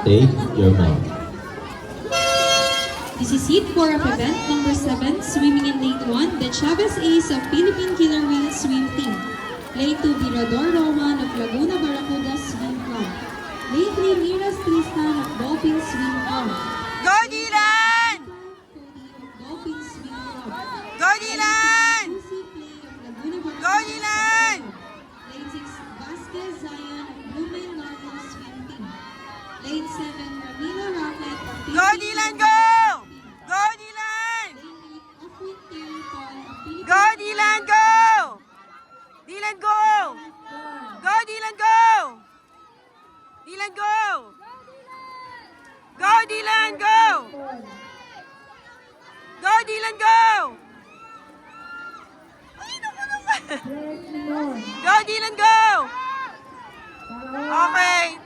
Take your mark. This is seat 4 of event number 7, swimming in lane 1, the Chavez Ace of Philippine Killer Whales Swim Team. Lane 2, Mirador Roman of Laguna Barracuda Swim Club. Lane 3, Miras Tristan of Dolphin Swim Club. Go Dylan! Cody of Dolphin Swim Club. Go Dylan! Lucy Play of Laguna Go Barracuda Dylan! Swim Club. Lane 6, Vasquez Zion of Blumen Largo Swim Team. Lane 7, Ramiro Rocket of Go Philippine Dylan, Killer go! Whales Swim Team. Go Dylan! Lane 8, Offwin Terry Paul of Philippine Go Dylan, go! Dylan, go! Go Dylan, go! Dylan, go! Go Dylan, go! Go Dylan, go! Ay, naku naman! Go Dylan, go! Okay.